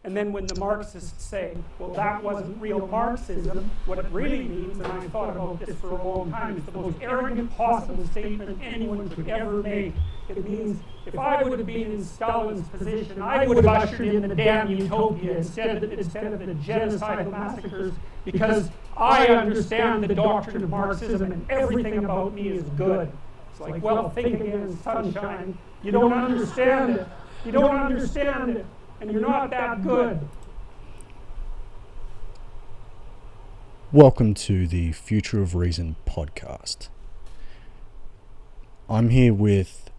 And then when the Marxists say, well, that wasn't real Marxism, what it really means, and I've thought about this for a long time, it's the most arrogant possible statement anyone could ever make. It means, if I would have been in Stalin's position, I would have ushered in the damn utopia instead of the genocidal massacres, because I understand the doctrine of Marxism and everything about me is good. It's like, well, think again, sunshine. You don't understand it. You don't understand it. And you're not that good. Welcome to the Future of Reason podcast. I'm here with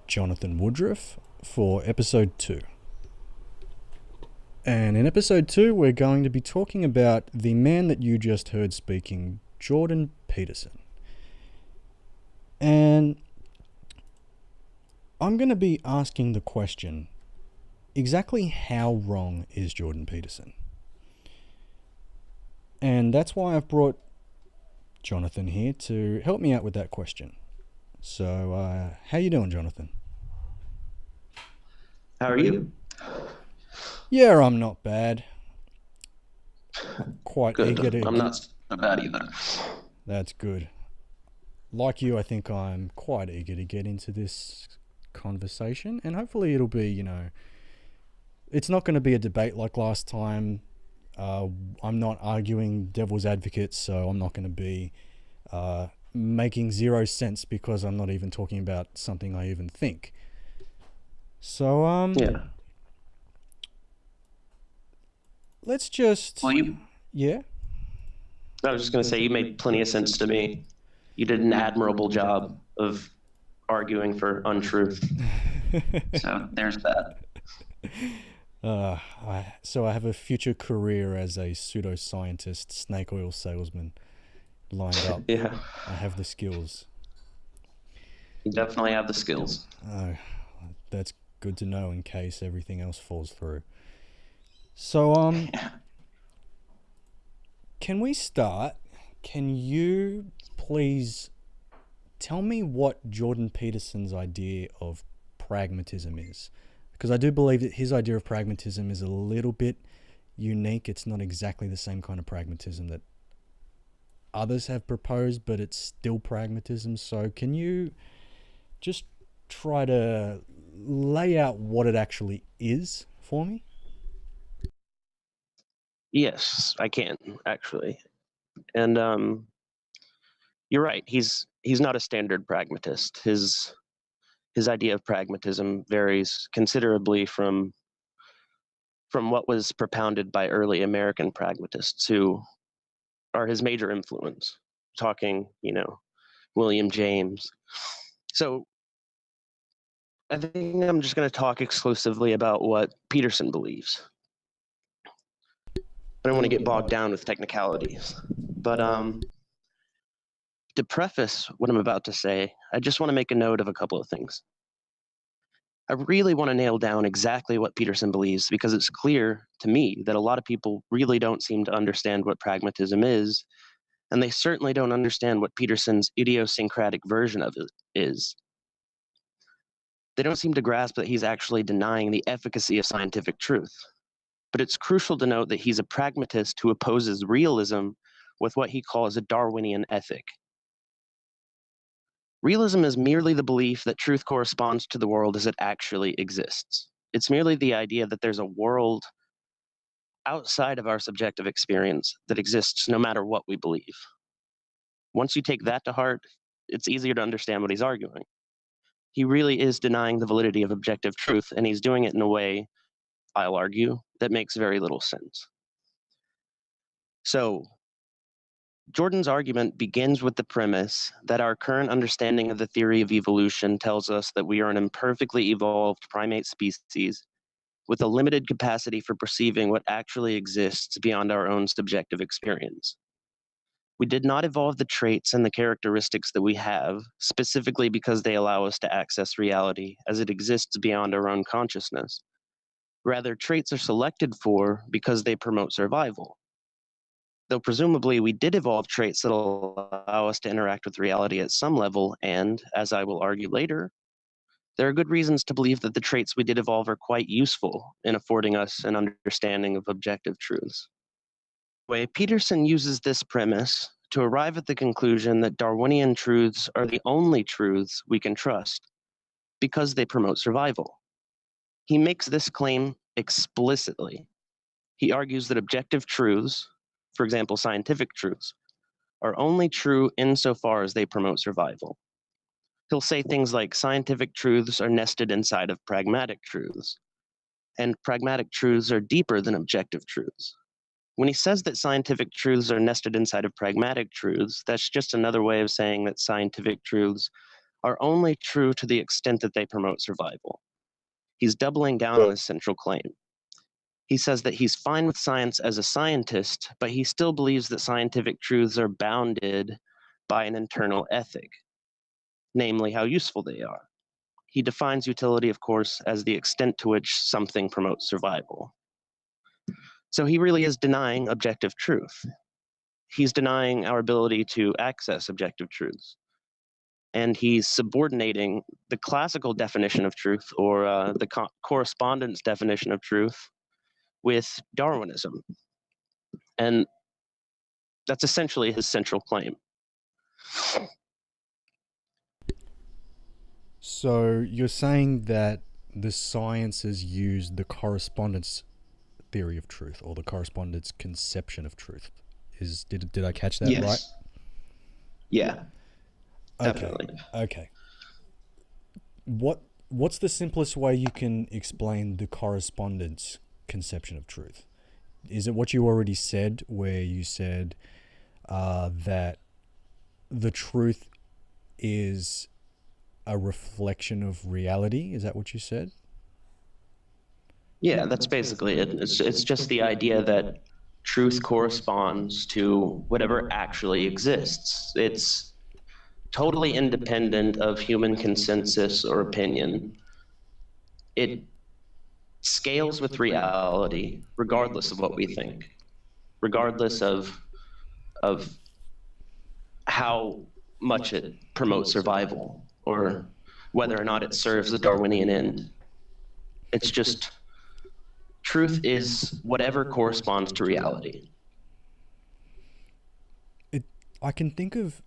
Jonathan Woodruff for episode 2. And in episode 2, we're going to be talking about the man that you just heard speaking, Jordan Peterson. And I'm going to be asking the question, exactly how wrong is Jordan Peterson? And that's why I've brought Jonathan here to help me out with that question. So, how you doing, Jonathan? How are you? Yeah, I'm not bad. Quite Good. eager to... I'm not so bad either. That's good. Like you, I think I'm quite eager to get into this conversation, and hopefully it'll be, it's not going to be a debate like last time. I'm not arguing devil's advocate, so I'm not going to be making zero sense because I'm not even talking about something I even think. So, Yeah. Let's just... Well, Yeah? I was just going to say, you made plenty of sense to me. You did an admirable job of arguing for untruth. So there's that. So I have a future career as a pseudoscientist, snake oil salesman lined up. Yeah. I have the skills. You definitely have the skills. That's good to know in case everything else falls through. So, can we start? Can you please tell me what Jordan Peterson's idea of pragmatism is? Because I do believe that his idea of pragmatism is a little bit unique. It's not exactly the same kind of pragmatism that others have proposed, but it's still pragmatism. So can you just try to lay out what it actually is for me? Yes, I can, actually. And you're right. He's not a standard pragmatist. His idea of pragmatism varies considerably from what was propounded by early American pragmatists who are his major influence, talking, William James. So I think I'm just going to talk exclusively about what Peterson believes. I don't want to get bogged down with technicalities. But to preface what I'm about to say, I just want to make a note of a couple of things. I really want to nail down exactly what Peterson believes because it's clear to me that a lot of people really don't seem to understand what pragmatism is, and they certainly don't understand what Peterson's idiosyncratic version of it is. They don't seem to grasp that he's actually denying the efficacy of scientific truth. But it's crucial to note that he's a pragmatist who opposes realism with what he calls a Darwinian ethic. Realism is merely the belief that truth corresponds to the world as it actually exists. It's merely the idea that there's a world outside of our subjective experience that exists no matter what we believe. Once you take that to heart, it's easier to understand what he's arguing. He really is denying the validity of objective truth, and he's doing it in a way, I'll argue, that makes very little sense. So, Jordan's argument begins with the premise that our current understanding of the theory of evolution tells us that we are an imperfectly evolved primate species with a limited capacity for perceiving what actually exists beyond our own subjective experience. We did not evolve the traits and the characteristics that we have, specifically because they allow us to access reality as it exists beyond our own consciousness. Rather, traits are selected for because they promote survival. Though presumably we did evolve traits that allow us to interact with reality at some level, and, as I will argue later, There are good reasons to believe that the traits we did evolve are quite useful in affording us an understanding of objective truths. Peterson uses this premise to arrive at the conclusion that Darwinian truths are the only truths we can trust because they promote survival. He makes this claim explicitly. He argues that objective truths, for example, scientific truths, are only true insofar as they promote survival. He'll say things like scientific truths are nested inside of pragmatic truths, and pragmatic truths are deeper than objective truths. When he says that scientific truths are nested inside of pragmatic truths, that's just another way of saying that scientific truths are only true to the extent that they promote survival. He's doubling down on his central claim. He says that he's fine with science as a scientist, but he still believes that scientific truths are bounded by an internal ethic, namely how useful they are. He defines utility, of course, as the extent to which something promotes survival. So he really is denying objective truth. He's denying our ability to access objective truths. And he's subordinating the classical definition of truth, or the correspondence definition of truth, with Darwinism. And that's essentially his central claim. So you're saying that the sciences use the correspondence theory of truth, or the correspondence conception of truth. Did I catch that right? Yeah. Okay. Definitely. Okay. What's the simplest way you can explain the correspondence conception of truth? Is it what you already said, where you said that the truth is a reflection of reality? Is that what you said? Yeah, that's basically it. It's just the idea that truth corresponds to whatever actually exists. It's totally independent of human consensus or opinion. It scales with reality, regardless of what we think, regardless of how much it promotes survival or whether or not it serves the Darwinian end. It's just truth is whatever corresponds to reality. I can think of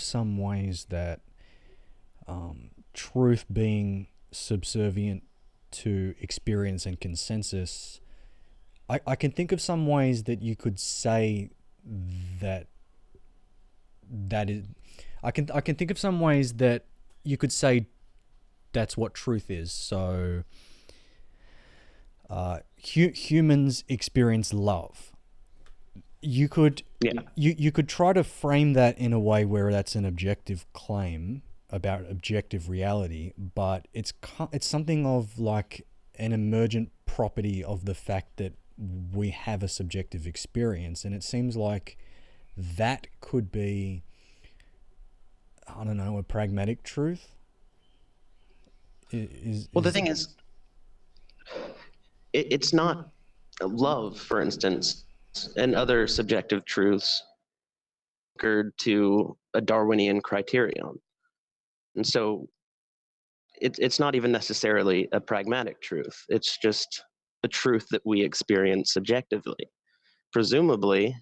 some ways that truth being subservient to experience and consensus. I can think of some ways that you could say that is. I can think of some ways that you could say that's what truth is. So humans experience love. You could you could try to frame that in a way where that's an objective claim about objective reality, but it's something of like an emergent property of the fact that we have a subjective experience, and it seems like that could be, I don't know, a pragmatic truth. The thing is, it's not love, for instance, and other subjective truths anchored to a Darwinian criterion. And so it's not even necessarily a pragmatic truth. It's just a truth that we experience subjectively. Presumably,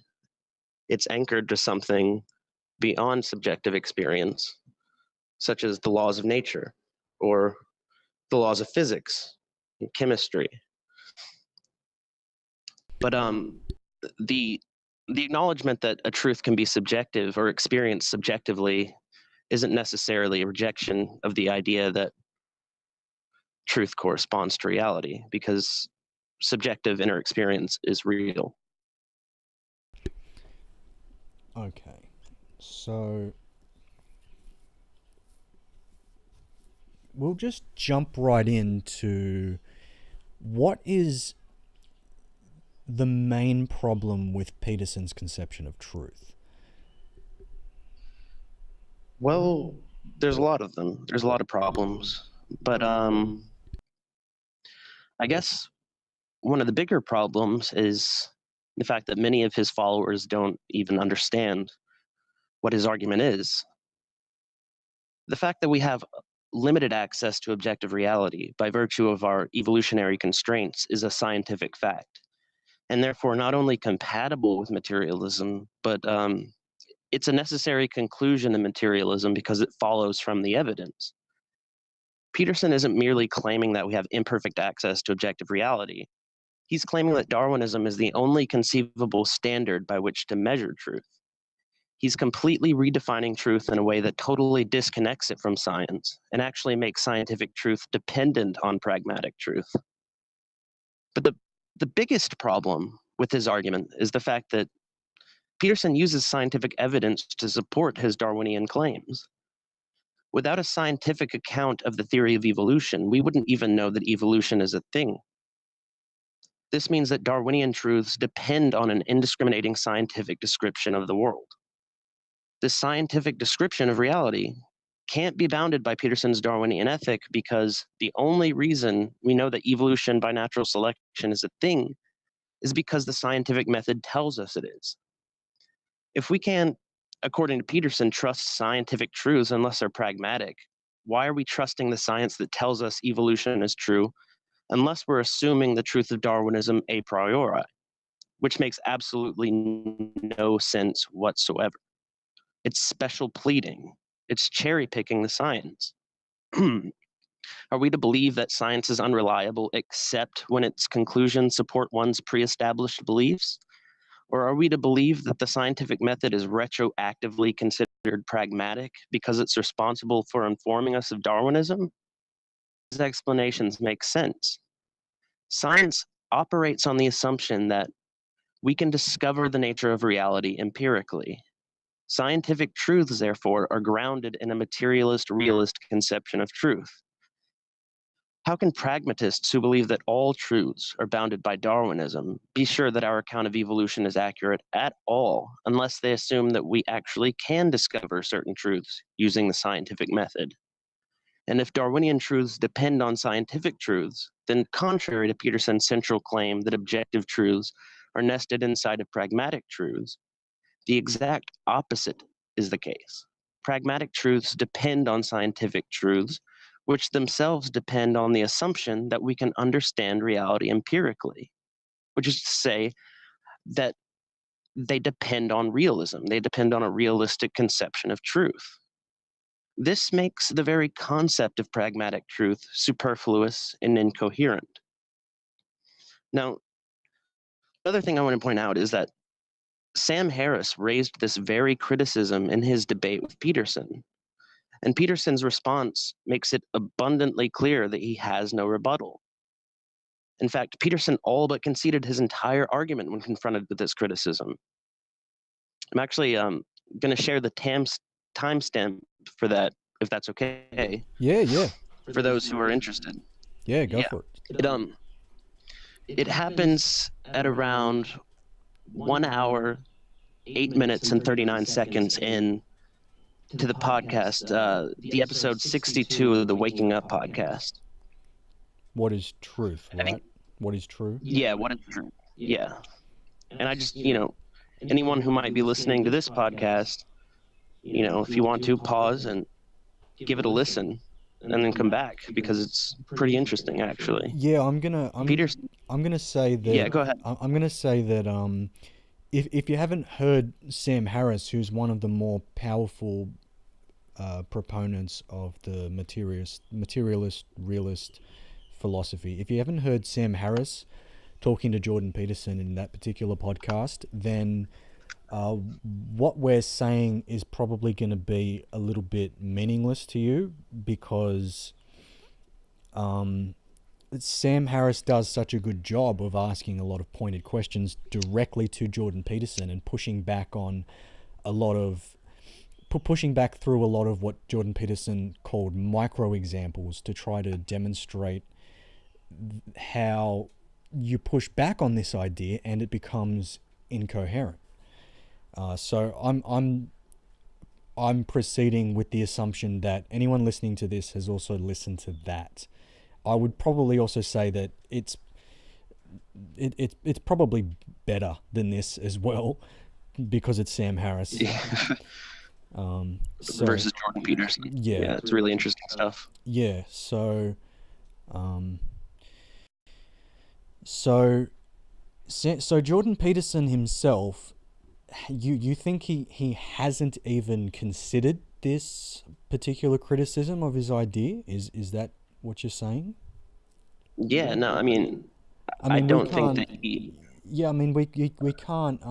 it's anchored to something beyond subjective experience, such as the laws of nature or the laws of physics and chemistry. But the acknowledgement that a truth can be subjective or experienced subjectively isn't necessarily a rejection of the idea that truth corresponds to reality, because subjective inner experience is real. Okay, so we'll just jump right into what is the main problem with Peterson's conception of truth. Well, there's a lot of them. There's a lot of problems. But I guess one of the bigger problems is the fact that many of his followers don't even understand what his argument is. The fact that we have limited access to objective reality by virtue of our evolutionary constraints is a scientific fact, and therefore not only compatible with materialism, but it's a necessary conclusion in materialism because it follows from the evidence. Peterson isn't merely claiming that we have imperfect access to objective reality. He's claiming that Darwinism is the only conceivable standard by which to measure truth. He's completely redefining truth in a way that totally disconnects it from science and actually makes scientific truth dependent on pragmatic truth. But the biggest problem with his argument is the fact that Peterson uses scientific evidence to support his Darwinian claims. Without a scientific account of the theory of evolution, we wouldn't even know that evolution is a thing. This means that Darwinian truths depend on an indiscriminating scientific description of the world. This scientific description of reality can't be bounded by Peterson's Darwinian ethic because the only reason we know that evolution by natural selection is a thing is because the scientific method tells us it is. If we can't, according to Peterson, trust scientific truths unless they're pragmatic, why are we trusting the science that tells us evolution is true unless we're assuming the truth of Darwinism a priori, which makes absolutely no sense whatsoever? It's special pleading. It's cherry picking the science. Are we to believe that science is unreliable except when its conclusions support one's pre-established beliefs? Or are we to believe that the scientific method is retroactively considered pragmatic because it's responsible for informing us of Darwinism? These explanations make sense. Science operates on the assumption that we can discover the nature of reality empirically. Scientific truths, therefore, are grounded in a materialist, realist conception of truth. How can pragmatists who believe that all truths are bounded by Darwinism be sure that our account of evolution is accurate at all unless they assume that we actually can discover certain truths using the scientific method? And if Darwinian truths depend on scientific truths, then contrary to Peterson's central claim that objective truths are nested inside of pragmatic truths, the exact opposite is the case. Pragmatic truths depend on scientific truths, which themselves depend on the assumption that we can understand reality empirically, which is to say that they depend on realism. They depend on a realistic conception of truth. This makes the very concept of pragmatic truth superfluous and incoherent. Now, another thing I want to point out is that Sam Harris raised this very criticism in his debate with Peterson. And Peterson's response makes it abundantly clear that he has no rebuttal. In fact, Peterson all but conceded his entire argument when confronted with this criticism. I'm actually going to share the timestamp for that, if that's okay. Yeah. For those who are interested. Yeah, go for it. It happens at around 1 hour, 8 minutes, and 39 seconds in to the podcast, the episode 62 of the Waking Up podcast. What is truth, right? What is true? Yeah, what is true? Yeah. And I just, anyone who might be listening to this podcast, if you want to, pause and give it a listen and then come back because it's pretty interesting, actually. Yeah, I'm gonna say that. Yeah, go ahead. I'm gonna say that if you haven't heard Sam Harris, who's one of the more powerful proponents of the materialist realist philosophy, if you haven't heard Sam Harris talking to Jordan Peterson in that particular podcast, then what we're saying is probably going to be a little bit meaningless to you because Sam Harris does such a good job of asking a lot of pointed questions directly to Jordan Peterson and pushing back through a lot of what Jordan Peterson called micro examples to try to demonstrate how you push back on this idea and it becomes incoherent. So I'm proceeding with the assumption that anyone listening to this has also listened to that. I would probably also say that it's probably better than this as well because it's Sam Harris. Yeah. So versus Jordan Peterson. yeah, It's really interesting stuff. yeah. Um, so so Jordan Peterson himself, you think he hasn't even considered this particular criticism of his idea? Is that what you're saying? Yeah, no, I mean, I I mean, we don't think that can't. he. Yeah, I mean, we can't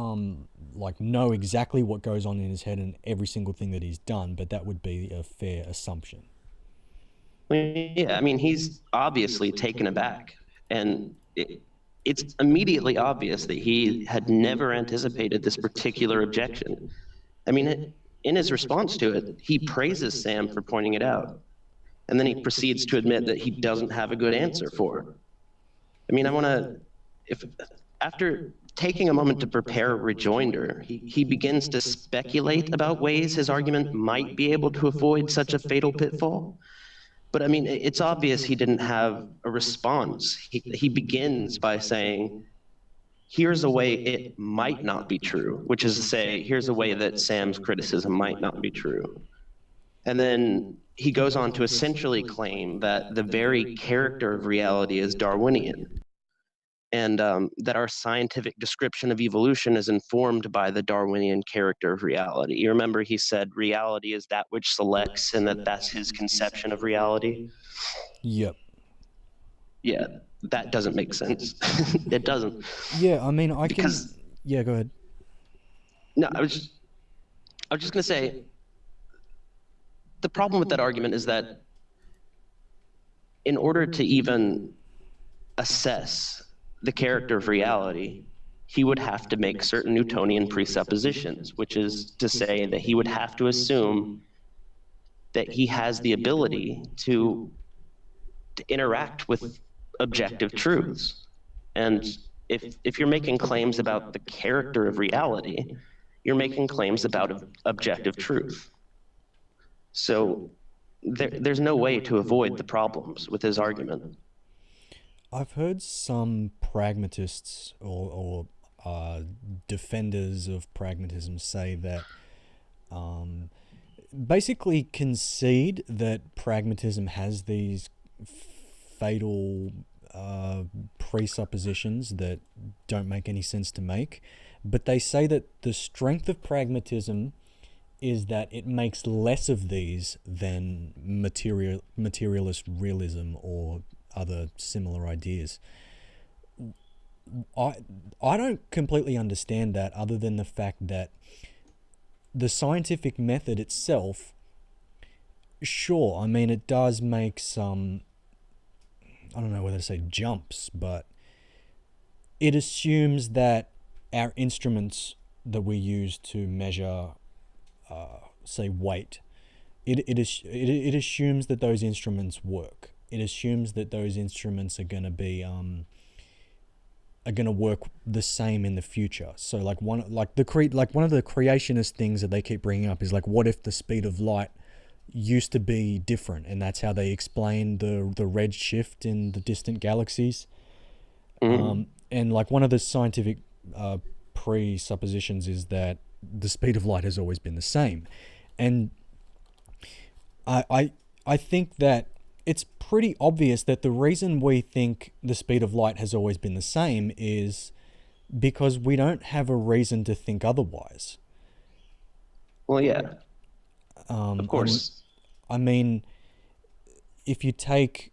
like know exactly what goes on in his head and every single thing that he's done, but that would be a fair assumption. Yeah, I mean, he's obviously taken aback, and it's immediately obvious that he had never anticipated this particular objection. I mean, in his response to it, he praises Sam for pointing it out, and then he proceeds to admit that he doesn't have a good answer for it. I mean, I want to, if after taking a moment to prepare a rejoinder, he begins to speculate about ways his argument might be able to avoid such a fatal pitfall. But I mean, it's obvious he didn't have a response. He begins by saying, here's a way it might not be true, which is to say, here's a way that Sam's criticism might not be true. And then he goes on to essentially claim that the very character of reality is Darwinian, and that our scientific description of evolution is informed by the Darwinian character of reality. You remember he said reality is that which selects, and that's his conception of reality? Yep. Yeah, that doesn't make sense. It doesn't. Yeah, I mean, I can. Because, Yeah, go ahead. no, I was just going to say, the problem with that argument is that in order to even assess the character of reality, he would have to make certain Newtonian presuppositions, which is to say that he would have to assume that he has the ability to interact with objective truths. And if you're making claims about the character of reality, you're making claims about objective truth. So there's no way to avoid the problems with his argument. I've heard some pragmatists or defenders of pragmatism say that basically concede that pragmatism has these fatal presuppositions that don't make any sense to make, but they say that the strength of pragmatism is that it makes less of these than materialist realism or other similar ideas. I don't completely understand that, other than the fact that the scientific method itself, sure, I mean, it does make some, I don't know whether to say jumps, but it assumes that our instruments that we use to measure, say, weight, it assumes that those instruments work. It assumes that those instruments are going to be are going to work the same in the future. So one of the creationist things that they keep bringing up is like, what if the speed of light used to be different, and that's how they explain the red shift in the distant galaxies. And like one of the scientific presuppositions is that the speed of light has always been the same, and I think that it's pretty obvious that the reason we think the speed of light has always been the same is because we don't have a reason to think otherwise. Well, yeah, of course. I mean, if you take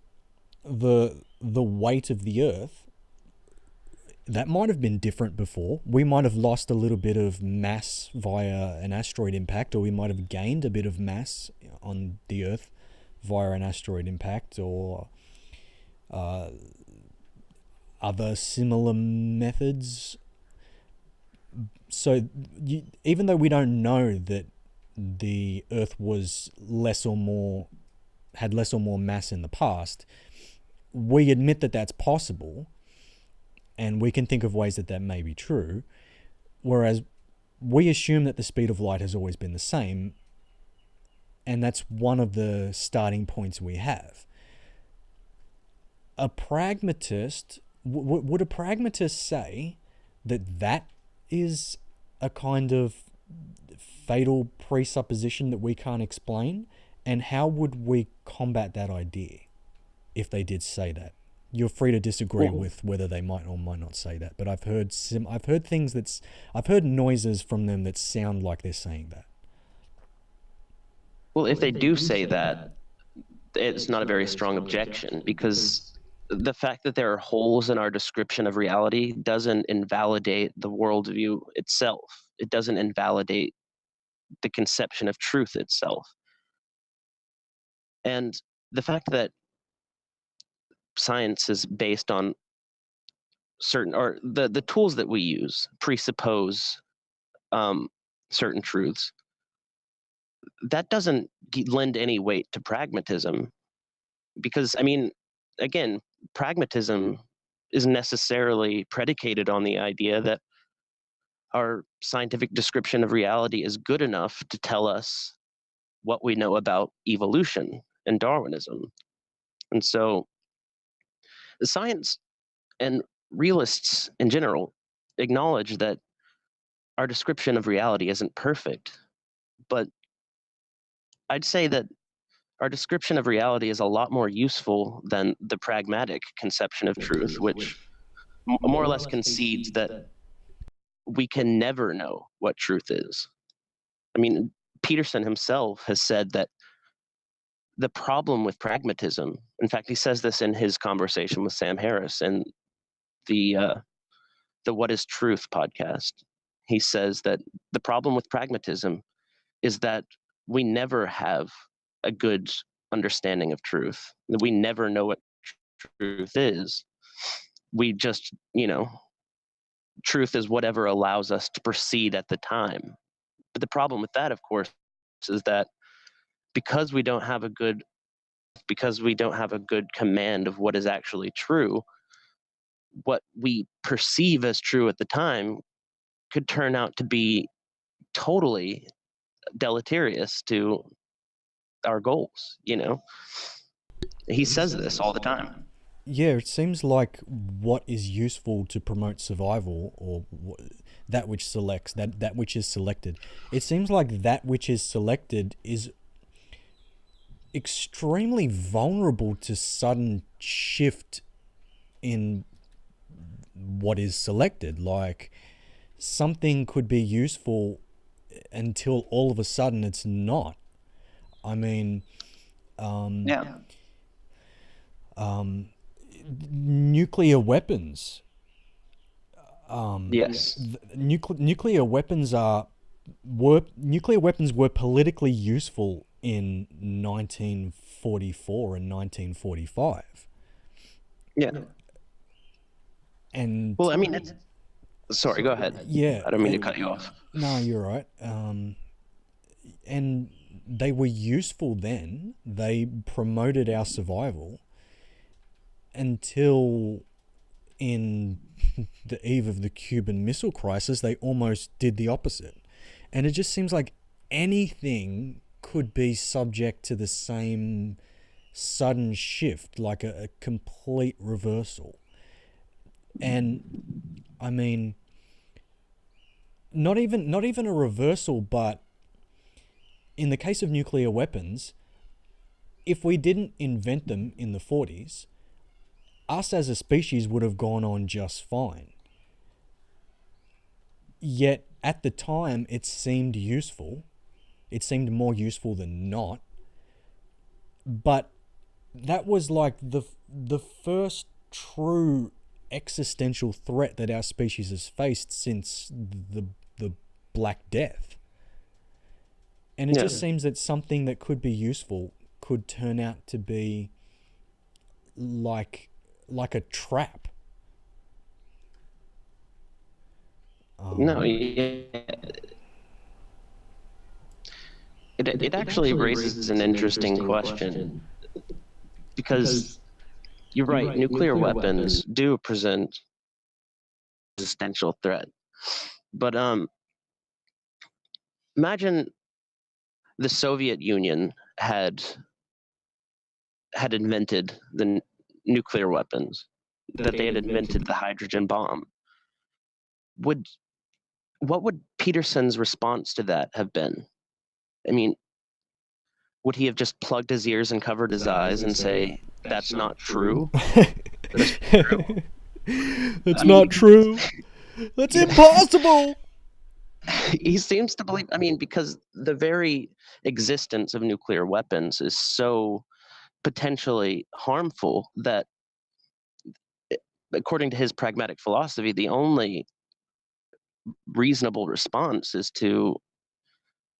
the weight of the Earth, that might have been different before. We might have lost a little bit of mass via an asteroid impact, or we might have gained a bit of mass on the Earth via an asteroid impact, or other similar methods. So even though we don't know that the Earth was had less or more mass in the past, we admit that that's possible, and we can think of ways that that may be true, whereas we assume that the speed of light has always been the same, and that's one of the starting points we have. A pragmatist, would a pragmatist say that that is a kind of fatal presupposition that we can't explain? And how would we combat that idea if they did say that? You're free to disagree with whether they might or might not say that, but I've heard noises from them that sound like they're saying that. Well, if they do say that, it's not a very strong objection, because the fact that there are holes in our description of reality doesn't invalidate the worldview itself. It doesn't invalidate the conception of truth itself. And the fact that science is based on certain, or the tools that we use presuppose certain truths, that doesn't lend any weight to pragmatism. Because, I mean, again, pragmatism is necessarily predicated on the idea that our scientific description of reality is good enough to tell us what we know about evolution and Darwinism. And so the science and realists in general acknowledge that our description of reality isn't perfect, but I'd say that our description of reality is a lot more useful than the pragmatic conception of truth, which more or less concedes that we can never know what truth is. I mean, Peterson himself has said that the problem with pragmatism, in fact, he says this in his conversation with Sam Harris and the What is Truth podcast. He says that the problem with pragmatism is that we never have a good understanding of truth. We never know what truth is. We just, truth is whatever allows us to proceed at the time. But the problem with that, of course, is that because we don't have a good command of what is actually true, what we perceive as true at the time could turn out to be totally deleterious to our goals. He says this all the time. Yeah, it seems like what is useful to promote survival, or that which selects, that which is selected, it seems like that which is selected is extremely vulnerable to sudden shift in what is selected. Like, something could be useful until all of a sudden it's not. I mean, nuclear weapons. Yes. Nuclear weapons were politically useful in 1944 and 1945. Yeah. And well, I mean, sorry, go ahead. Yeah, I don't mean to cut you off. No, you're right. And they were useful then. They promoted our survival until, in the eve of the Cuban Missile Crisis, they almost did the opposite. And it just seems like anything could be subject to the same sudden shift, like a complete reversal. And I mean, not even a reversal, but in the case of nuclear weapons, if we didn't invent them in the 40s, us as a species would have gone on just fine. Yet at the time, it seemed useful. It seemed more useful than not. But that was like the first true existential threat that our species has faced since the Black Death. And it just seems that something that could be useful could turn out to be like a trap. No, yeah. It actually raises an interesting question, because you're right, nuclear weapons do present an existential threat. But imagine the Soviet Union had invented the nuclear weapons, that they had invented the hydrogen bomb. Would what would Peterson's response to that have been? I mean, would he have just plugged his ears and covered his eyes and say, "That's not true"? That's true. That's not true. That's impossible. He seems to believe, because the very existence of nuclear weapons is so potentially harmful that, according to his pragmatic philosophy, the only reasonable response is to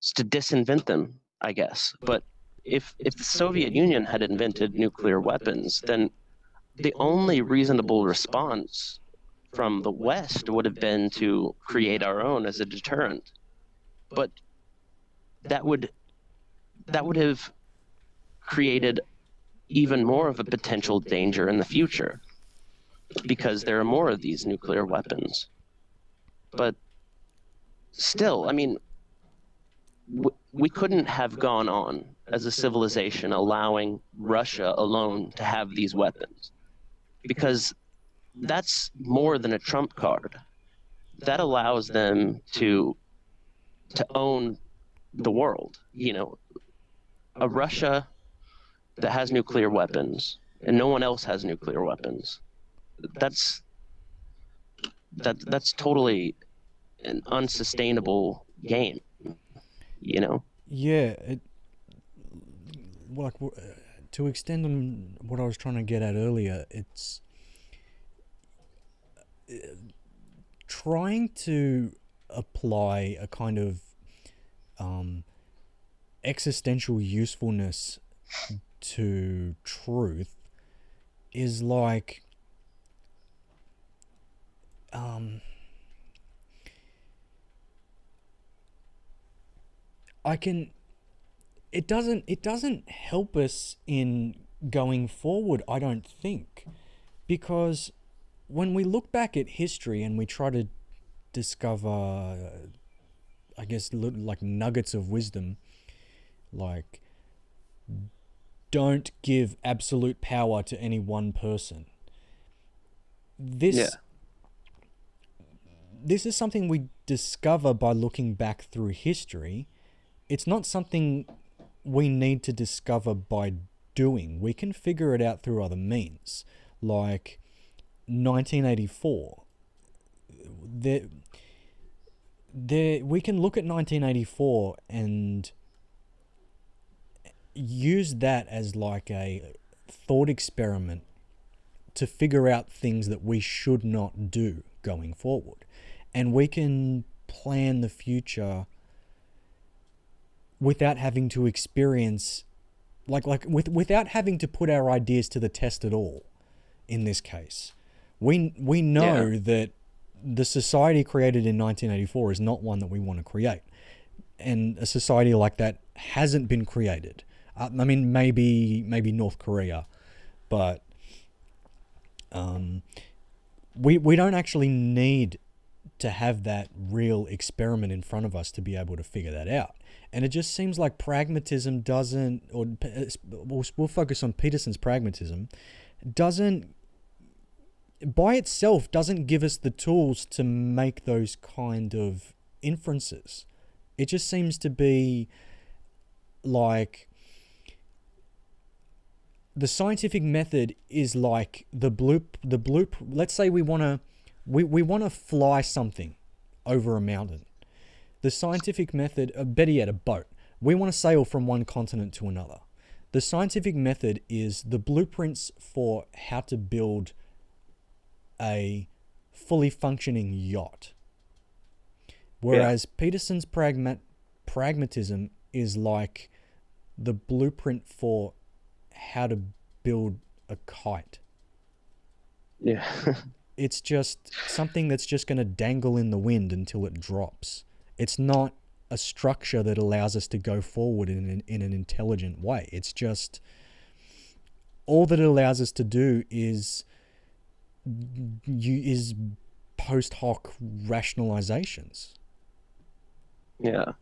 disinvent them, I guess. But if the Soviet Union had invented nuclear weapons, then the only reasonable response from the West would have been to create our own as a deterrent. But that would have created even more of a potential danger in the future, because there are more of these nuclear weapons. But still, we couldn't have gone on as a civilization allowing Russia alone to have these weapons, because that's more than a trump card. That allows them to own the world. A Russia that has nuclear weapons and no one else has nuclear weapons, that's totally an unsustainable game. Yeah, like to extend on what I was trying to get at earlier, it's trying to apply a kind of existential usefulness to truth is like it doesn't help us in going forward, I don't think, because when we look back at history and we try to discover, I guess, like nuggets of wisdom, like don't give absolute power to any one person. This is something we discover by looking back through history. It's not something we need to discover by doing. We can figure it out through other means, like 1984. We can look at 1984 and use that as like a thought experiment to figure out things that we should not do going forward. And we can plan the future without having to experience, without having to put our ideas to the test at all. In this case, we know that the society created in 1984 is not one that we want to create, and a society like that hasn't been created. Maybe North Korea, but we don't actually need to have that real experiment in front of us to be able to figure that out. And it just seems like pragmatism doesn't, or we'll focus on Peterson's pragmatism, doesn't, by itself, doesn't give us the tools to make those kind of inferences. It just seems to be like the scientific method is like the bloop. Let's say we want to fly something over a mountain. The scientific method, better yet, a boat. We want to sail from one continent to another. The scientific method is the blueprints for how to build a fully functioning yacht. Whereas Peterson's pragmatism is like the blueprint for how to build a kite. Yeah. It's just something that's just going to dangle in the wind until it drops. It's not a structure that allows us to go forward in an intelligent way. It's just, all that it allows us to do is post hoc rationalizations. Yeah.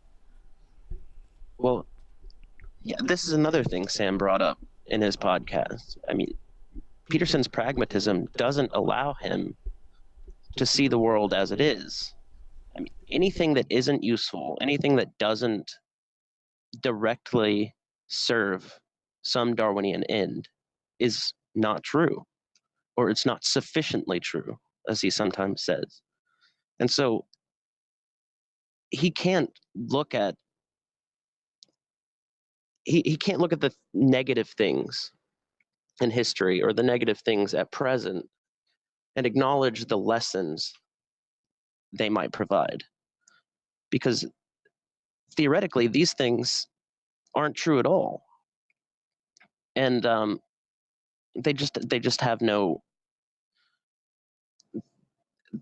Well, this is another thing Sam brought up in his podcast. Peterson's pragmatism doesn't allow him to see the world as it is. I mean, anything that isn't useful, anything that doesn't directly serve some Darwinian end is not true, or it's not sufficiently true, as he sometimes says. And so he can't look at he can't look at the negative things in history or the negative things at present and acknowledge the lessons they might provide, because theoretically these things aren't true at all, and they just have no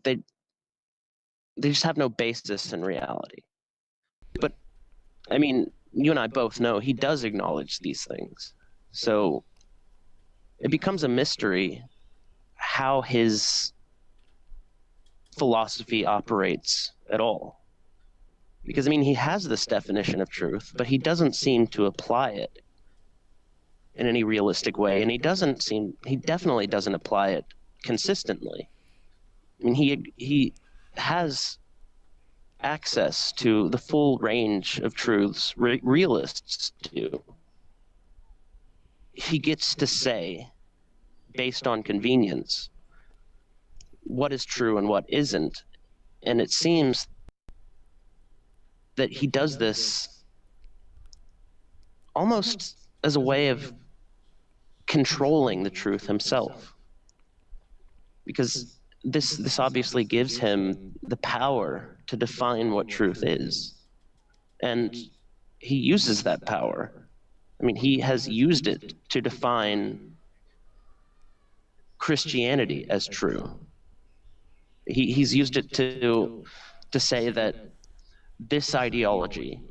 they they just have no basis in reality. But I mean, you and I both know he does acknowledge these things, so it becomes a mystery how his philosophy operates at all. Because I mean, he has this definition of truth, but he doesn't seem to apply it in any realistic way, and he definitely doesn't apply it consistently. I mean, he has access to the full range of truths realists do. He gets to say, based on convenience, what is true and what isn't, and it seems that he does this almost as a way of controlling the truth himself, because this obviously gives him the power to define what truth is, and he uses that power. I mean, he has used it to define Christianity as true. He's used it to say that this ideology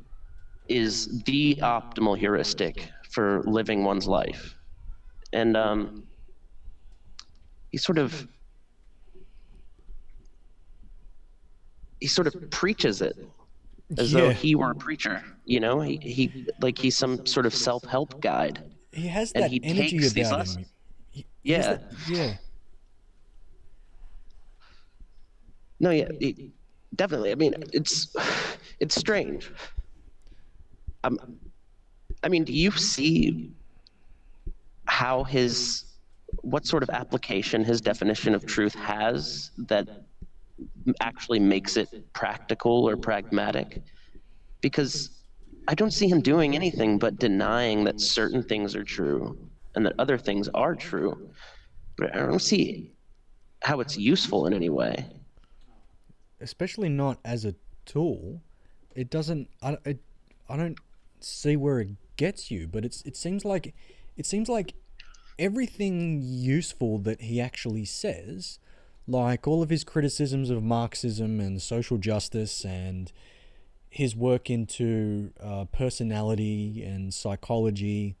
is the optimal heuristic for living one's life. And he sort of preaches it as though he were a preacher, you know? He like he's some sort of self-help guide. He has and that he energy takes these about him. lessons. He has Yeah. that- yeah. No, yeah, definitely. I mean, it's strange. I mean, do you see how what sort of application his definition of truth has that actually makes it practical or pragmatic? Because I don't see him doing anything but denying that certain things are true and that other things are true. But I don't see how it's useful in any way. Especially not as a tool. It doesn't. I don't see where it gets you. But it seems like everything useful that he actually says, like all of his criticisms of Marxism and social justice and his work into personality and psychology,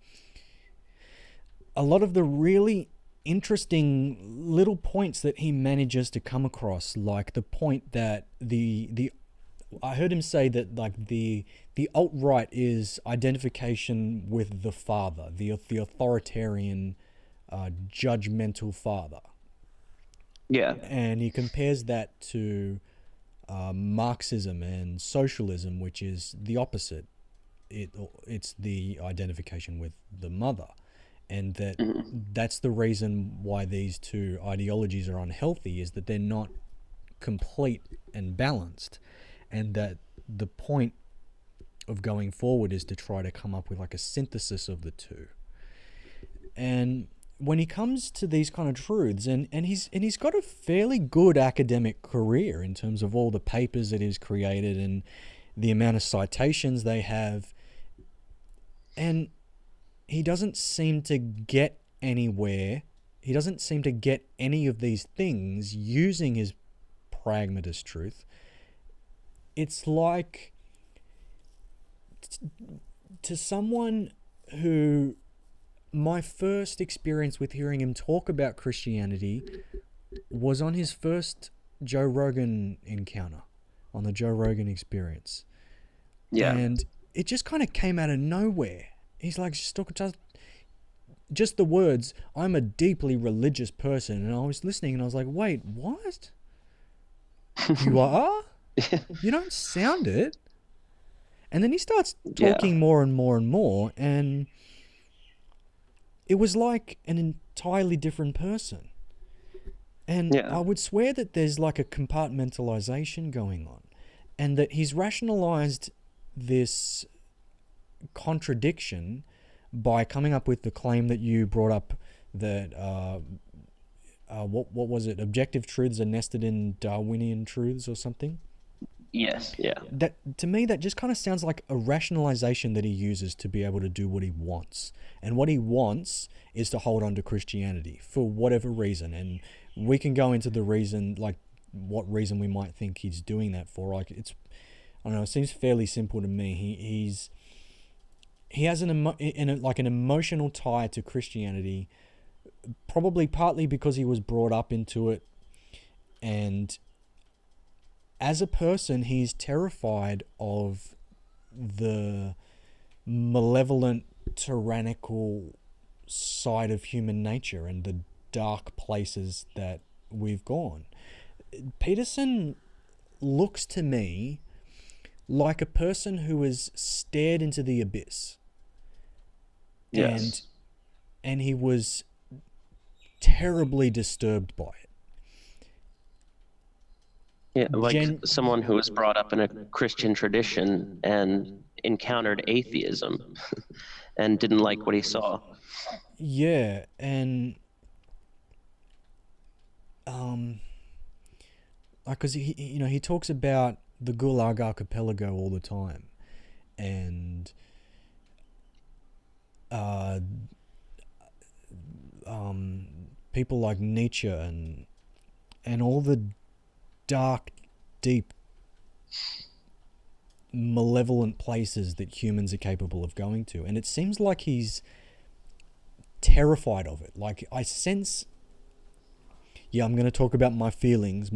a lot of the really interesting little points that he manages to come across, like the point that I heard him say that like the alt-right is identification with the father, the authoritarian, judgmental father. Yeah. And he compares that to Marxism and socialism, which is the opposite. It's the identification with the mother. And that's the reason why these two ideologies are unhealthy, is that they're not complete and balanced, and that the point of going forward is to try to come up with like a synthesis of the two. And when he comes to these kind of truths, and he's got a fairly good academic career in terms of all the papers that he's created and the amount of citations they have, and he doesn't seem to get anywhere. He doesn't seem to get any of these things using his pragmatist truth. It's like to someone who, my first experience with hearing him talk about Christianity was on his first Joe Rogan encounter, on the Joe Rogan Experience. Yeah. And it just kind of came out of nowhere. He's like, just the words, "I'm a deeply religious person." And I was listening and I was like, wait, what? You are? You don't sound it. And then he starts Yeah. talking more and more and more, and it was like an entirely different person. And Yeah. I would swear that there's like a compartmentalization going on, and that he's rationalized this contradiction by coming up with the claim that you brought up, that what was it? Objective truths are nested in Darwinian truths or something. Yes. Yeah. That, to me, that just kind of sounds like a rationalization that he uses to be able to do what he wants. And what he wants is to hold on to Christianity for whatever reason. And we can go into the reason, like what reason we might think he's doing that for. Like, it's, I don't know, it seems fairly simple to me. He has an emotional tie to Christianity, probably partly because he was brought up into it, and as a person, he's terrified of the malevolent, tyrannical side of human nature and the dark places that we've gone. Peterson looks to me like a person who has stared into the abyss. Yes. And he was terribly disturbed by it. Yeah, like someone who was brought up in a Christian tradition and encountered atheism and didn't like what he saw. Yeah, and because he talks about the Gulag Archipelago all the time, and people like Nietzsche and all the dark, deep, malevolent places that humans are capable of going to. And it seems like he's terrified of it. Like, I sense, I'm going to talk about my feelings.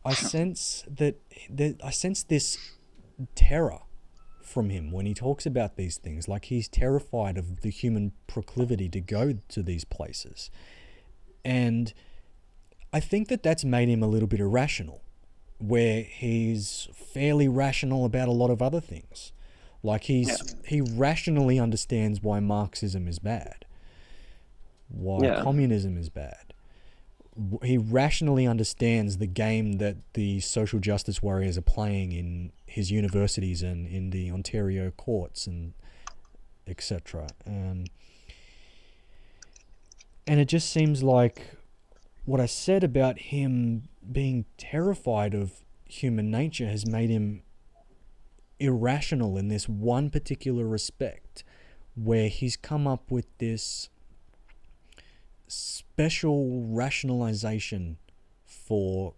I sense I sense this terror from him when he talks about these things. Like, he's terrified of the human proclivity to go to these places. And I think that that's made him a little bit irrational, where he's fairly rational about a lot of other things. Like, he rationally understands why Marxism is bad, why communism is bad. He rationally understands the game that the social justice warriors are playing in his universities and in the Ontario courts and etc. And it just seems like what I said about him being terrified of human nature has made him irrational in this one particular respect, where he's come up with this special rationalization for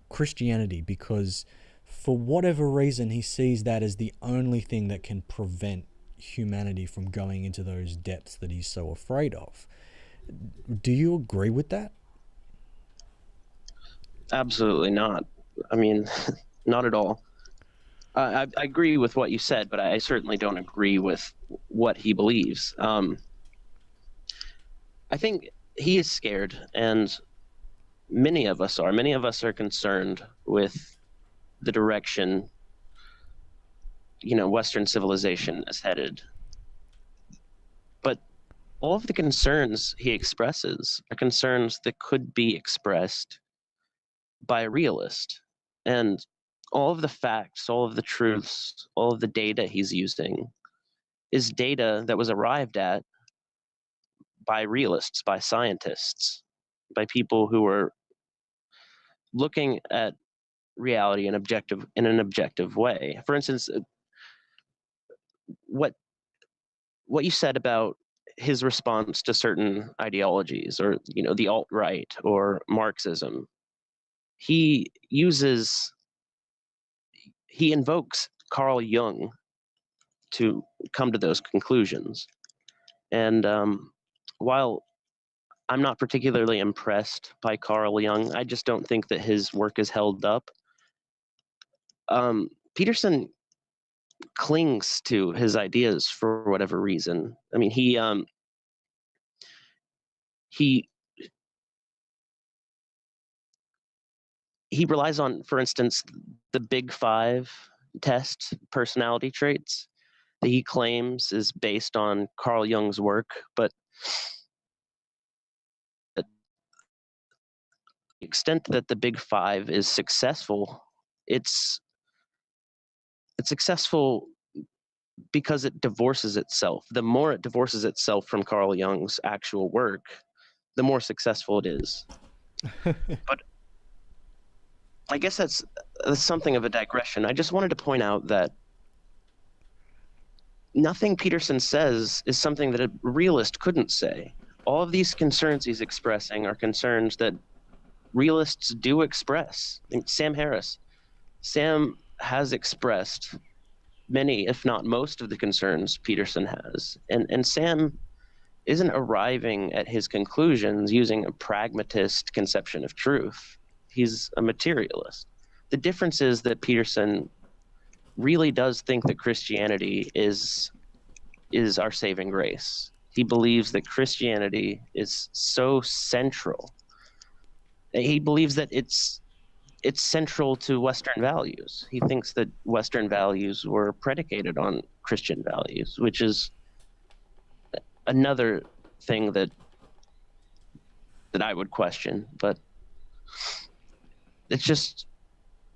Christianity, because for whatever reason he sees that as the only thing that can prevent humanity from going into those depths that he's so afraid of. Do you agree with that? Absolutely not. I mean, not at all. I agree with what you said, but I certainly don't agree with what he believes. I think he is scared, and many of us are. Many of us are concerned with the direction, Western civilization is headed. But all of the concerns he expresses are concerns that could be expressed by a realist. And all of the facts, all of the truths, all of the data he's using is data that was arrived at by realists, by scientists, by people who are looking at reality in an objective way. For instance, what you said about his response to certain ideologies, or the alt-right or Marxism, he invokes Carl Jung to come to those conclusions. And while I'm not particularly impressed by Carl Jung, I just don't think that his work is held up. Peterson clings to his ideas for whatever reason. I mean, he he relies on, for instance, the Big Five test, personality traits, that he claims is based on Carl Jung's work, but to the extent that the Big Five is successful, it's successful because it divorces itself. The more it divorces itself from Carl Jung's actual work, the more successful it is. But I guess that's something of a digression. I just wanted to point out that nothing Peterson says is something that a realist couldn't say. All of these concerns he's expressing are concerns that realists do express. I think Sam has expressed many, if not most, of the concerns Peterson has. And Sam isn't arriving at his conclusions using a pragmatist conception of truth. He's a materialist. The difference is that Peterson really does think that Christianity is our saving grace. He believes that Christianity is so central. He believes that it's central to Western values. He thinks that Western values were predicated on Christian values, which is another thing that I would question. But it's just,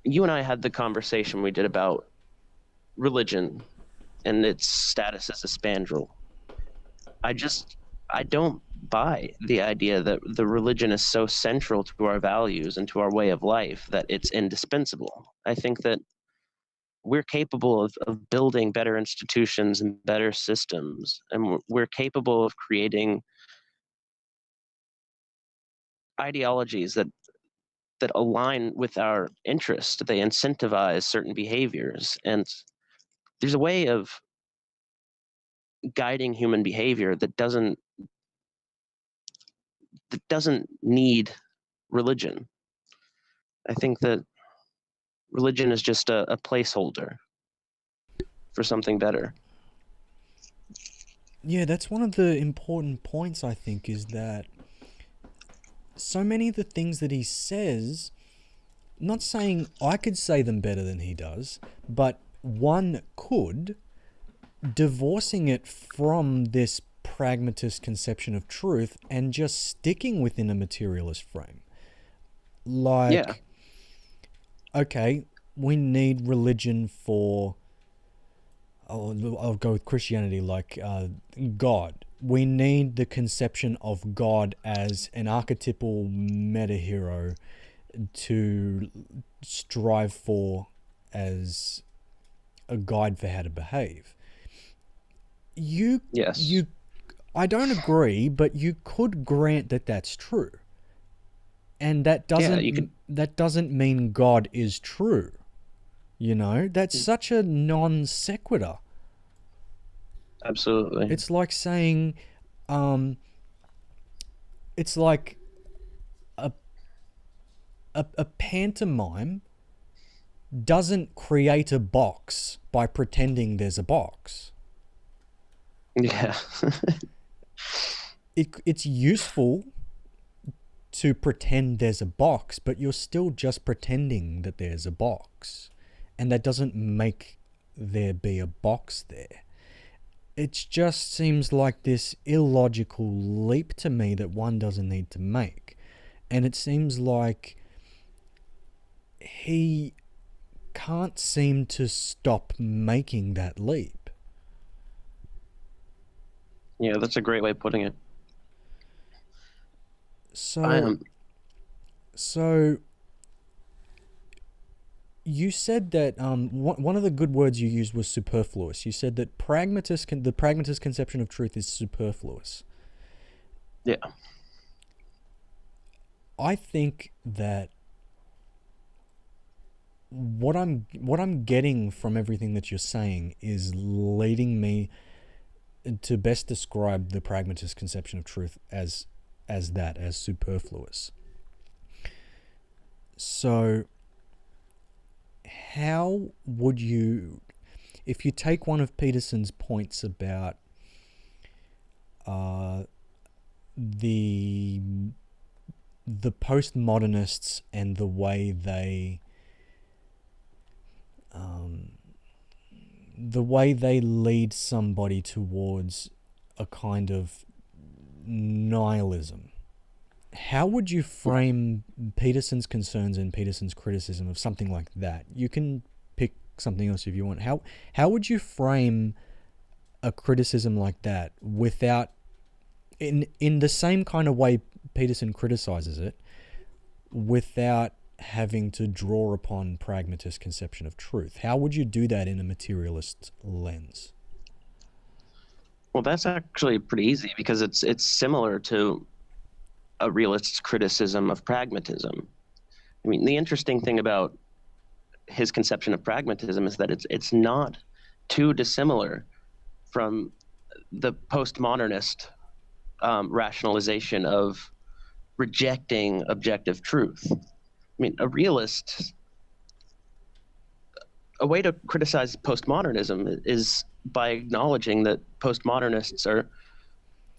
you and I had the conversation we did about religion and its status as a spandrel. I don't buy the idea that the religion is so central to our values and to our way of life that it's indispensable. I think that we're capable of building better institutions and better systems, and we're capable of creating ideologies that align with our interest. They incentivize certain behaviors, and there's a way of guiding human behavior that doesn't need religion. I think that religion is just a placeholder for something better. Yeah, that's one of the important points, I think, is that so many of the things that he says, not saying I could say them better than he does, but one could, divorcing it from this pragmatist conception of truth and just sticking within a materialist frame. Like, Yeah. Okay, we need religion for, I'll go with Christianity, like God. We need the conception of God as an archetypal meta-hero to strive for as a guide for how to behave. Yes. I don't agree, but you could grant that that's true. And that doesn't mean God is true. You know, that's such a non sequitur. Absolutely. It's like saying, it's like a pantomime doesn't create a box by pretending there's a box. Yeah. It's useful to pretend there's a box, but you're still just pretending that there's a box. And that doesn't make there be a box there. It just seems like this illogical leap to me that one doesn't need to make. And it seems like he can't seem to stop making that leap. Yeah, that's a great way of putting it. So you said that one of the good words you used was superfluous. You said that the pragmatist conception of truth is superfluous. Yeah. I think that what I'm getting from everything that you're saying is leading me to best describe the pragmatist conception of truth as superfluous. So how would you, if you take one of Peterson's points about the the postmodernists and the way they lead somebody towards a kind of nihilism. How would you frame Peterson's concerns and Peterson's criticism of something like that? You can pick something else if you want. How would you frame a criticism like that without, in the same kind of way Peterson criticizes it, without having to draw upon pragmatist conception of truth? How would you do that in a materialist lens? Well, that's actually pretty easy because it's similar to a realist's criticism of pragmatism. I mean, the interesting thing about his conception of pragmatism is that it's not too dissimilar from the postmodernist rationalization of rejecting objective truth. I mean, a way to criticize postmodernism is by acknowledging that postmodernists are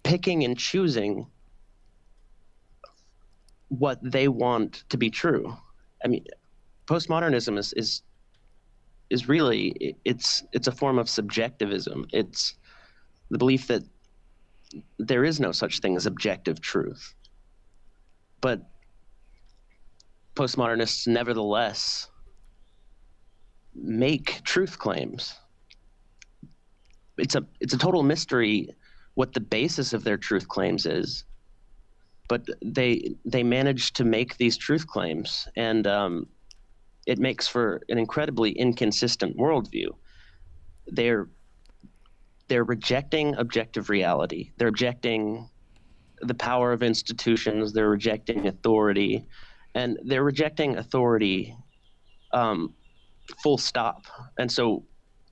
picking and choosing what they want to be true. I mean, postmodernism is really, it's a form of subjectivism. It's the belief that there is no such thing as objective truth. But postmodernists nevertheless make truth claims. It's a total mystery what the basis of their truth claims is, but they manage to make these truth claims, and it makes for an incredibly inconsistent worldview. They're rejecting objective reality. They're rejecting the power of institutions. They're rejecting authority, and they're rejecting authority full stop. And so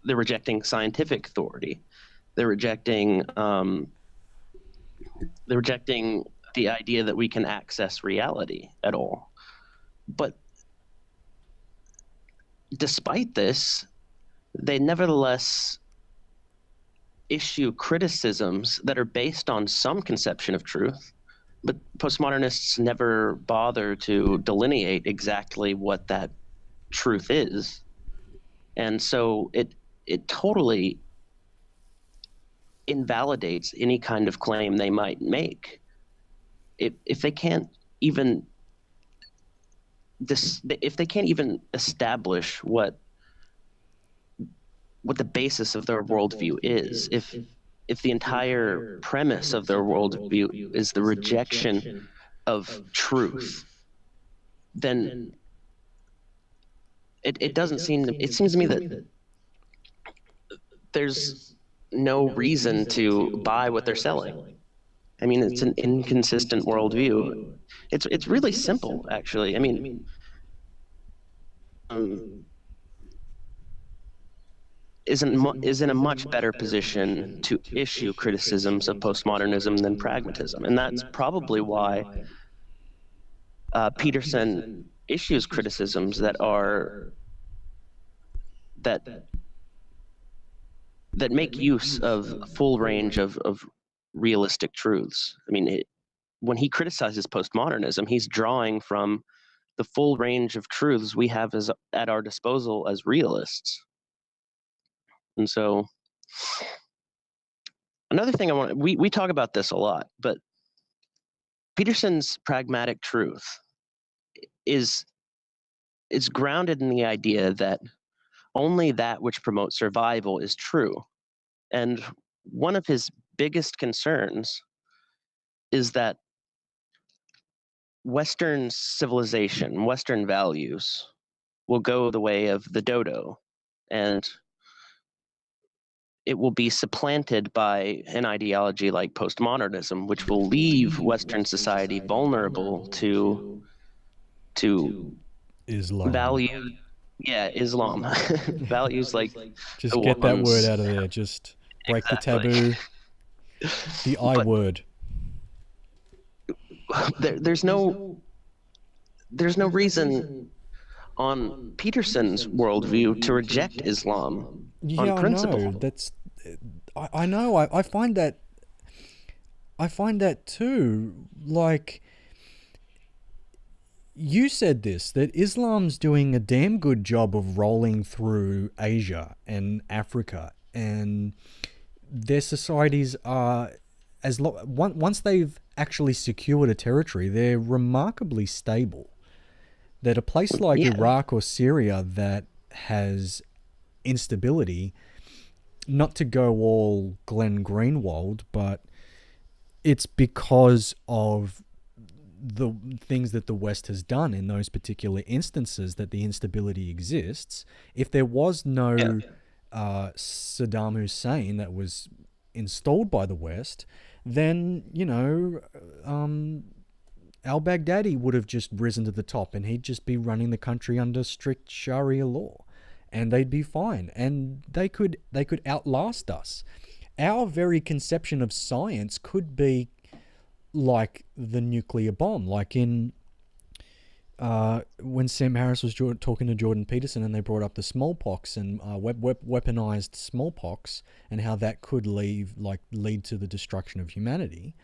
they're rejecting scientific authority. They're rejecting the idea that we can access reality at all. But despite this, they nevertheless issue criticisms that are based on some conception of truth, but postmodernists never bother to delineate exactly what that truth is. And so it totally invalidates any kind of claim they might make. If they can't even establish what the basis of their worldview is, if the entire premise of their worldview is the rejection of truth, then it seems to me that there's no reason to buy what they're selling. I mean, it's an inconsistent worldview. It's really simple, actually. I mean, is in a much better position to issue criticisms of postmodernism than pragmatism, and that's probably why Peterson issues criticisms that make use of a full range of realistic truths. I mean, when he criticizes postmodernism, he's drawing from the full range of truths we have at our disposal as realists. And so another thing we talk about this a lot, but Peterson's pragmatic truth is grounded in the idea that only that which promotes survival is true. And one of his biggest concerns is that Western civilization, Western values, will go the way of the dodo, and it will be supplanted by an ideology like postmodernism, which will leave Western society vulnerable to Islam. Islam. Values like just get that word out of there. Just break the taboo. The I word. There's no reason on Peterson's worldview to reject Islam on principle. I know. I know. I find that too. Like, you said this, that Islam's doing a damn good job of rolling through Asia and Africa, and their societies are, once they've actually secured a territory, they're remarkably stable. That a place like Yeah. Iraq or Syria that has instability, not to go all Glenn Greenwald, but it's because of the things that the West has done in those particular instances that the instability exists. If there was no Saddam Hussein that was installed by the West, then, al-Baghdadi would have just risen to the top and he'd just be running the country under strict Sharia law, and they'd be fine, and they could outlast us. Our very conception of science could be like the nuclear bomb, like in when Sam Harris was talking to Jordan Peterson, and they brought up the smallpox and weaponized smallpox and how that could lead to the destruction of humanity.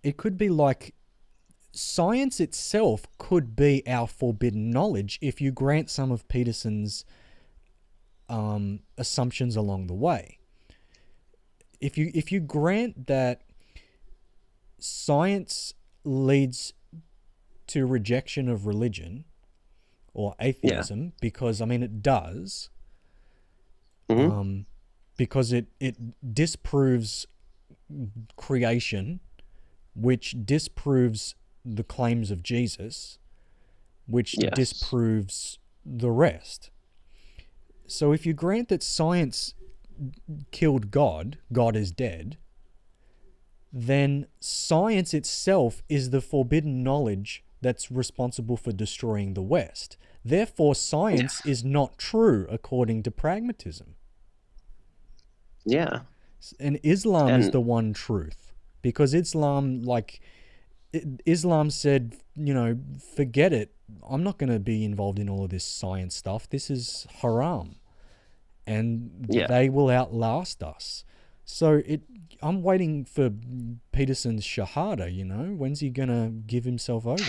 It could be like science itself could be our forbidden knowledge if you grant some of Peterson's assumptions along the way. If you grant that science leads to rejection of religion or atheism, because it does, because it disproves creation, which disproves the claims of Jesus, which disproves the rest. So if you grant that science killed God, God is dead, then science itself is the forbidden knowledge that's responsible for destroying the West. Therefore, science is not true according to pragmatism. Yeah. And Islam is the one truth. Because Islam said, forget it. I'm not going to be involved in all of this science stuff. This is haram. And they will outlast us. So I'm waiting for Peterson's shahada, when's he going to give himself over?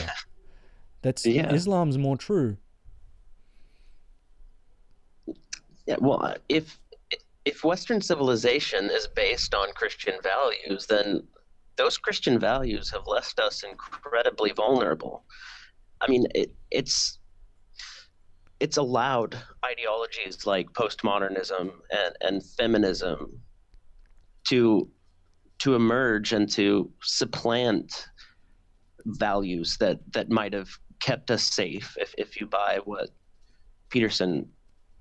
Islam's more true. Yeah, well, if Western civilization is based on Christian values, then those Christian values have left us incredibly vulnerable. It's allowed ideologies like postmodernism and feminism to emerge and to supplant values that might have kept us safe, if you buy what Peterson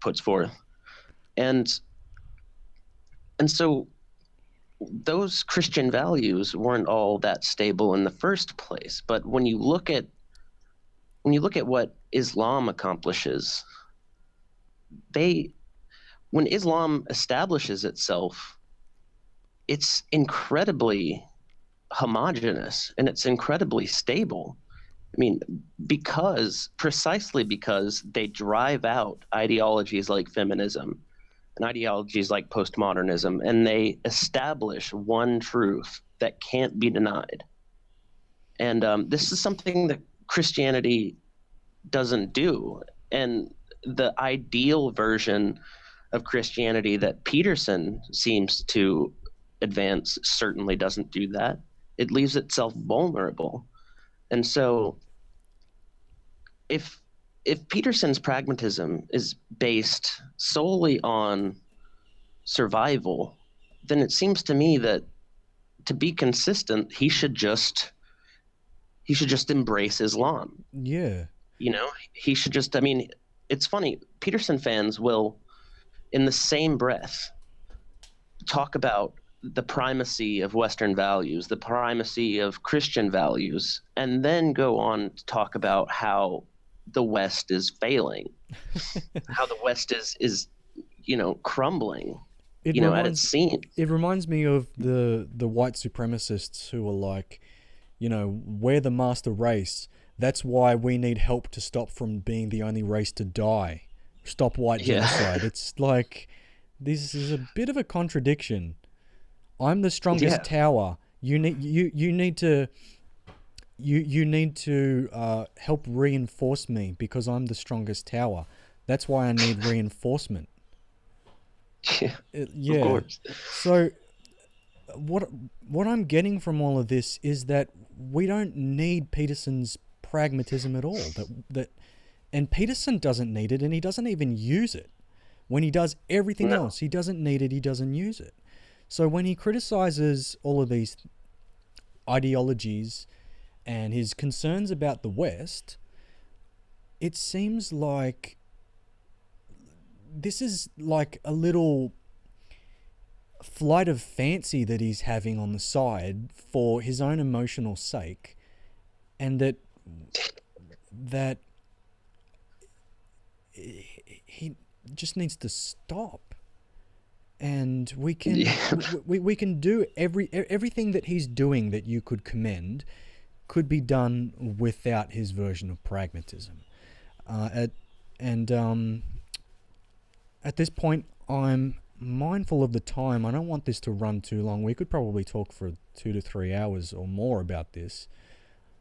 puts forth. And so those Christian values weren't all that stable in the first place. But when you look at what Islam accomplishes, when Islam establishes itself, it's incredibly homogenous and it's incredibly stable. Precisely because they drive out ideologies like feminism and ideologies like postmodernism, and they establish one truth that can't be denied. And this is something that Christianity doesn't do. And the ideal version of Christianity that Peterson seems to advance certainly doesn't do that. It leaves itself vulnerable. And so if Peterson's pragmatism is based solely on survival, then it seems to me that to be consistent, he should just embrace Islam. Yeah. He should just, it's funny, Peterson fans will, in the same breath, talk about the primacy of Western values, the primacy of Christian values, and then go on to talk about how the West is failing, how the West is crumbling, at its seams. It reminds me of the white supremacists who are like, we're the master race. That's why we need help to stop from being the only race to die. Stop white genocide. It's like, this is a bit of a contradiction. I'm the strongest tower. You need to you need to help reinforce me because I'm the strongest tower. That's why I need reinforcement. Yeah, of Yeah. course. So what I'm getting from all of this is that we don't need Peterson's pragmatism at all. And Peterson doesn't need it, and he doesn't even use it. When he does everything No. else, he doesn't need it, he doesn't use it. So when he criticizes all of these ideologies and his concerns about the West, it seems like this is like a little flight of fancy that he's having on the side for his own emotional sake, and that he just needs to stop. And we can we can do everything that he's doing that you could commend could be done without his version of pragmatism. At this point, I'm mindful of the time. I don't want this to run too long. We could probably talk for 2 to 3 hours or more about this.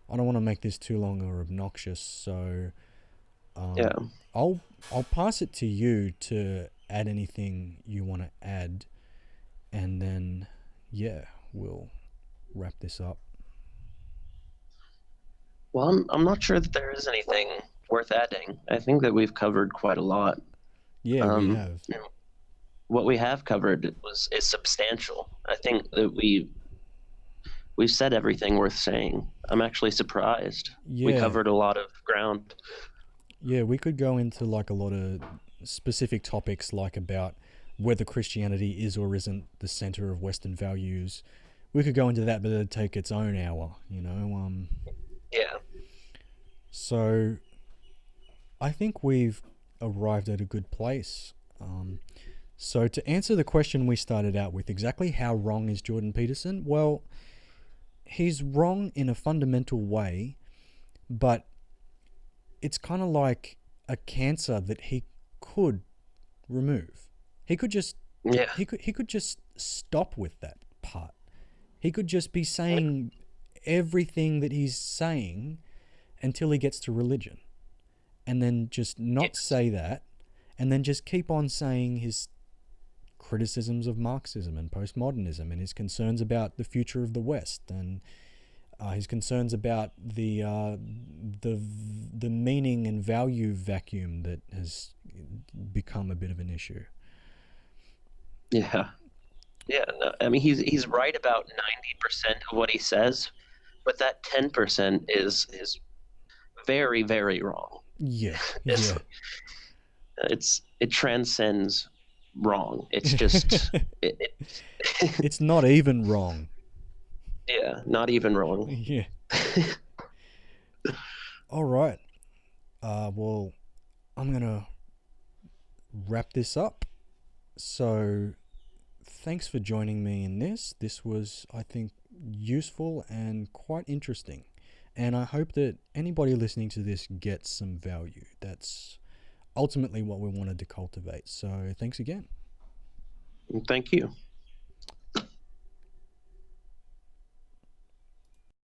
I don't want to make this too long or obnoxious, so Yeah. I'll pass it to you to add anything you want to add, and then we'll wrap this up. Well, I'm not sure that there is anything worth adding. I think that we've covered quite a lot. We have. You know, what we have covered is substantial. I think that we've said everything worth saying. I'm actually surprised. We covered a lot of ground. Yeah, we could go into like a lot of specific topics, like about whether Christianity is or isn't the center of Western values. We could go into that, but it'd take its own hour, you know. Yeah. So I think we've arrived at a good place. So to answer the question we started out with, exactly how wrong is Jordan Peterson? Well, he's wrong in a fundamental way, but it's kind of like a cancer that he could remove. He could just he could just stop with that part. He could just be saying everything that he's saying until he gets to religion, and then just not say that, and then just keep on saying his criticisms of Marxism and postmodernism and his concerns about the future of the West, and his concerns about the meaning and value vacuum that has become a bit of an issue. Yeah. Yeah. No, I mean, he's right about 90% of what he says, but that 10% is very, very wrong. Yeah. It transcends wrong. It's just it's not even wrong. Yeah, not even wrong. Yeah. All right. Well, I'm gonna wrap this up. So, thanks for joining me in this. This was, I think, useful and quite interesting. And I hope that anybody listening to this gets some value. That's ultimately what we wanted to cultivate. So, thanks again. Thank you.